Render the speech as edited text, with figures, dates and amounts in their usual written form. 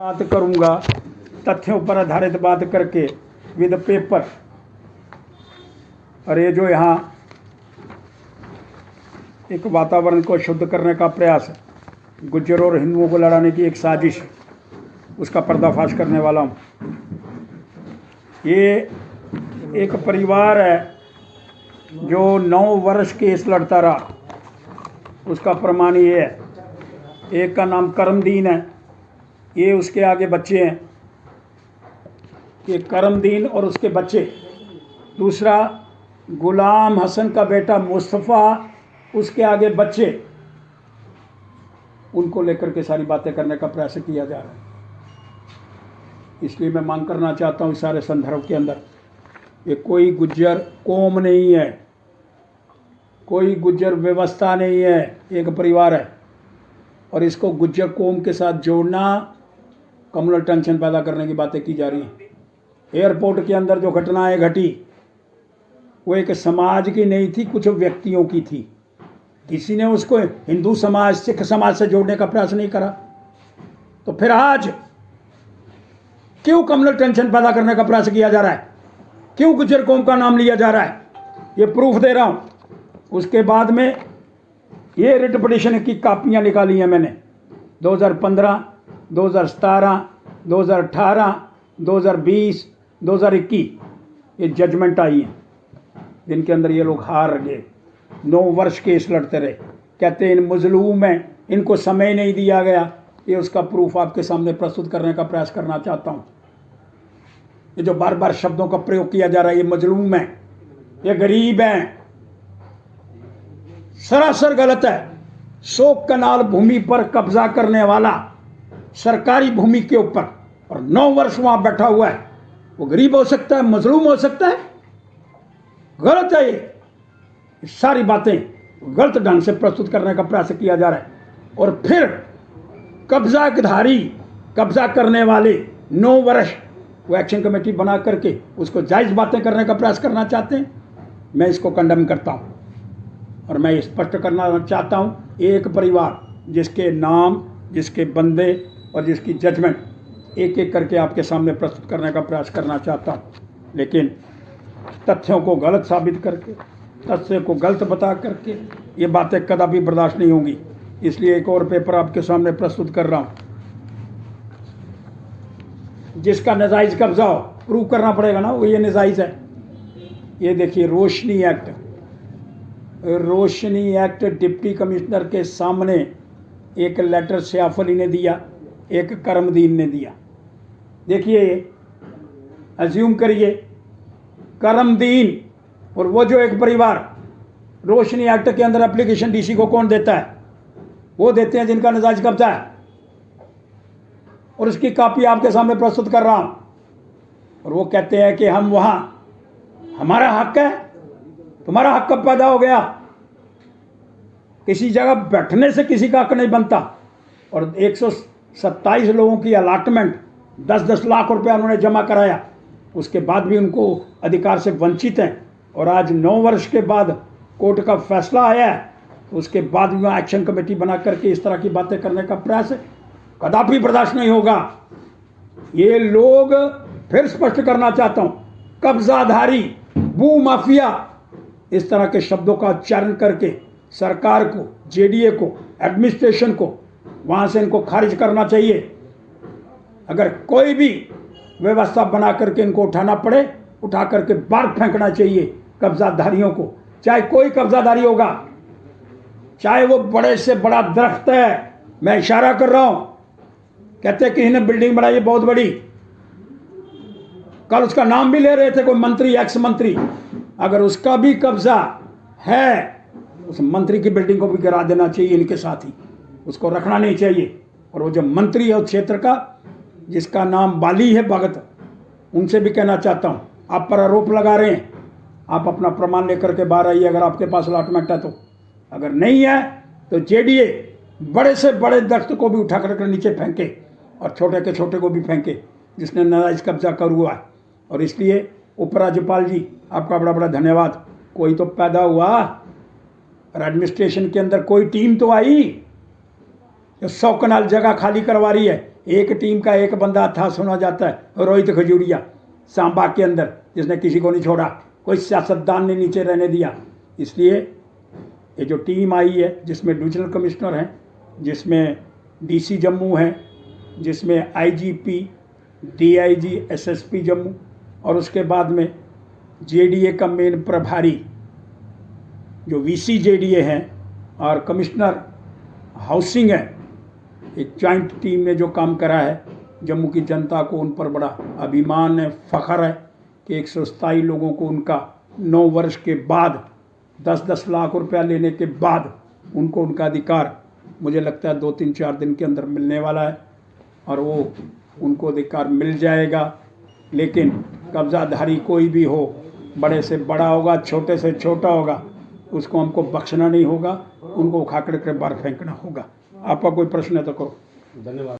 बात करूंगा तथ्यों पर आधारित बात करके विद पेपर। और ये जो यहाँ एक वातावरण को शुद्ध करने का प्रयास है, गुज्जरों और हिंदुओं को लड़ाने की एक साजिश, उसका पर्दाफाश करने वाला हूँ। ये एक परिवार है जो 9 वर्ष केस लड़ता रहा। उसका प्रमाण ये है, एक का नाम करमदीन है, ये उसके आगे बच्चे हैं, ये करमदीन और उसके बच्चे। दूसरा गुलाम हसन का बेटा मुस्तफ़ा, उसके आगे बच्चे। उनको लेकर के सारी बातें करने का प्रयास किया जा रहा है। इसलिए मैं मांग करना चाहता हूँ इस सारे संदर्भ के अंदर, ये कोई गुज्जर कौम नहीं है, कोई गुज्जर व्यवस्था नहीं है, एक परिवार है। और इसको गुज्जर कौम के साथ जोड़ना, कम्युनल टेंशन पैदा करने की बातें की जा रही हैं। एयरपोर्ट के अंदर जो घटनाएं घटी वो एक समाज की नहीं थी, कुछ व्यक्तियों की थी। किसी ने उसको हिंदू समाज, सिख समाज से जोड़ने का प्रयास नहीं करा। तो फिर आज क्यों कम्युनल टेंशन पैदा करने का प्रयास किया जा रहा है? क्यों गुज्जर कौम का नाम लिया जा रहा है? ये प्रूफ दे रहा हूँ। उसके बाद में ये रिट पिटीशन की कापियाँ निकाली हैं मैंने, 2015, 2017, 2018, 2020, 2021 ये जजमेंट आई हैं, जिनके अंदर ये लोग हार गए। 9 वर्ष केस लड़ते रहे। कहते हैं इन मजलूम हैं, इनको समय नहीं दिया गया। ये उसका प्रूफ आपके सामने प्रस्तुत करने का प्रयास करना चाहता हूँ। ये जो बार बार शब्दों का प्रयोग किया जा रहा है, ये मजलूम हैं, ये गरीब हैं, सरासर गलत है। 100 कनाल भूमि पर कब्जा करने वाला, सरकारी भूमि के ऊपर, और 9 वर्ष वहां बैठा हुआ है, वो गरीब हो सकता है, मजलूम हो सकता है? गलत है। ये सारी बातें गलत ढंग से प्रस्तुत करने का प्रयास किया जा रहा है। और फिर कब्जाधारी, कब्जा करने वाले 9 वर्ष वो एक्शन कमेटी बना करके उसको जायज़ बातें करने का प्रयास करना चाहते हैं। मैं इसको कंडेम करता हूँ और मैं ये स्पष्ट करना चाहता हूँ, एक परिवार जिसके नाम, जिसके बंदे और जिसकी जजमेंट एक एक करके आपके सामने प्रस्तुत करने का प्रयास करना चाहता हूँ। लेकिन तथ्यों को गलत साबित करके, तथ्य को गलत बता करके ये बातें कदापि बर्दाश्त नहीं होंगी। इसलिए एक और पेपर आपके सामने प्रस्तुत कर रहा हूँ। जिसका नाजायज़ कब्जा हो, प्रूव करना पड़ेगा ना वो ये नाजायज़ है। ये देखिए, रोशनी एक्ट, रोशनी एक्ट डिप्टी कमिश्नर के सामने एक लेटर सैफ अली ने दिया, एक करमदीन ने दिया। देखिए, अज्यूम करिए करमदीन और वो जो एक परिवार, रोशनी एक्ट के अंदर एप्लीकेशन डीसी को कौन देता है? वो देते हैं जिनका नाजायज़ कब्जा है। और उसकी कॉपी आपके सामने प्रस्तुत कर रहा हूँ। और वो कहते हैं कि हम वहाँ, हमारा हक है। तुम्हारा हक कब पैदा हो गया? किसी जगह बैठने से किसी का हक नहीं बनता। और 127 लोगों की अलॉटमेंट 10-10 लाख रुपया उन्होंने जमा कराया, उसके बाद भी उनको अधिकार से वंचित हैं। और आज 9 वर्ष के बाद कोर्ट का फैसला आया है, तो उसके बाद भी वहाँ एक्शन कमेटी बना करके इस तरह की बातें करने का प्रयास कदापि बर्दाश्त नहीं होगा। ये लोग, फिर स्पष्ट करना चाहता हूँ, कब्जाधारी, भू माफिया, इस तरह के शब्दों का उच्चारण करके सरकार को, जेडीए को, एडमिनिस्ट्रेशन को वहाँ से इनको खारिज करना चाहिए। अगर कोई भी व्यवस्था बना करके इनको उठाना पड़े, उठा करके बाहर फेंकना चाहिए कब्जाधारियों को। चाहे कोई कब्जाधारी होगा, चाहे वो बड़े से बड़ा दरख्त है। मैं इशारा कर रहा हूँ, कहते हैं कि इन्हें बिल्डिंग बनाई है बहुत बड़ी, कल उसका नाम भी ले रहे थे कोई मंत्री, एक्स मंत्री। अगर उसका भी कब्जा है, उस मंत्री की बिल्डिंग को भी गिरा देना चाहिए इनके साथ ही, उसको रखना नहीं चाहिए। और वो जो मंत्री है उस क्षेत्र का, जिसका नाम बाली है भगत, उनसे भी कहना चाहता हूँ, आप पर आरोप लगा रहे हैं, आप अपना प्रमाण लेकर के बाहर आइए अगर आपके पास अलॉटमेंट है तो। अगर नहीं है तो जेडीए बड़े से बड़े दरख्त को भी उठा करके नीचे फेंके और छोटे के छोटे को भी फेंके, जिसने नाजायज़ कब्जा कर हुआ है। और इसलिए उपराज्यपाल जी, आपका बड़ा बड़ा धन्यवाद। कोई तो पैदा हुआ और एडमिनिस्ट्रेशन के अंदर कोई टीम तो आई जो 100 कनाल जगह खाली करवा रही है। एक टीम का एक बंदा था सुना जाता है, रोहित खजूरिया, सांबा के अंदर, जिसने किसी को नहीं छोड़ा, कोई सियासतदान ने नीचे रहने दिया। इसलिए ये जो टीम आई है, जिसमें डिविजनल कमिश्नर हैं, जिसमें डीसी जम्मू हैं, जिसमें आईजीपी, डीआईजी, एसएसपी जम्मू, और उसके बाद में जेडीए का मेन प्रभारी जो वीसी जेडीए हैं और कमिश्नर हाउसिंग है, एक जॉइंट टीम ने जो काम करा है, जम्मू की जनता को उन पर बड़ा अभिमान है, फ़ख्र है कि 127 लोगों को उनका 9 वर्ष के बाद 10-10 लाख रुपया लेने के बाद उनको उनका अधिकार, मुझे लगता है 2-3-4 दिन के अंदर मिलने वाला है, और वो उनको अधिकार मिल जाएगा। लेकिन कब्ज़ाधारी कोई भी हो, बड़े से बड़ा होगा, छोटे से छोटा होगा, उसको हमको बख्शना नहीं होगा, उनको उखाड़ कर बाहर फेंकना होगा। आपका कोई प्रश्न है तो करो। धन्यवाद।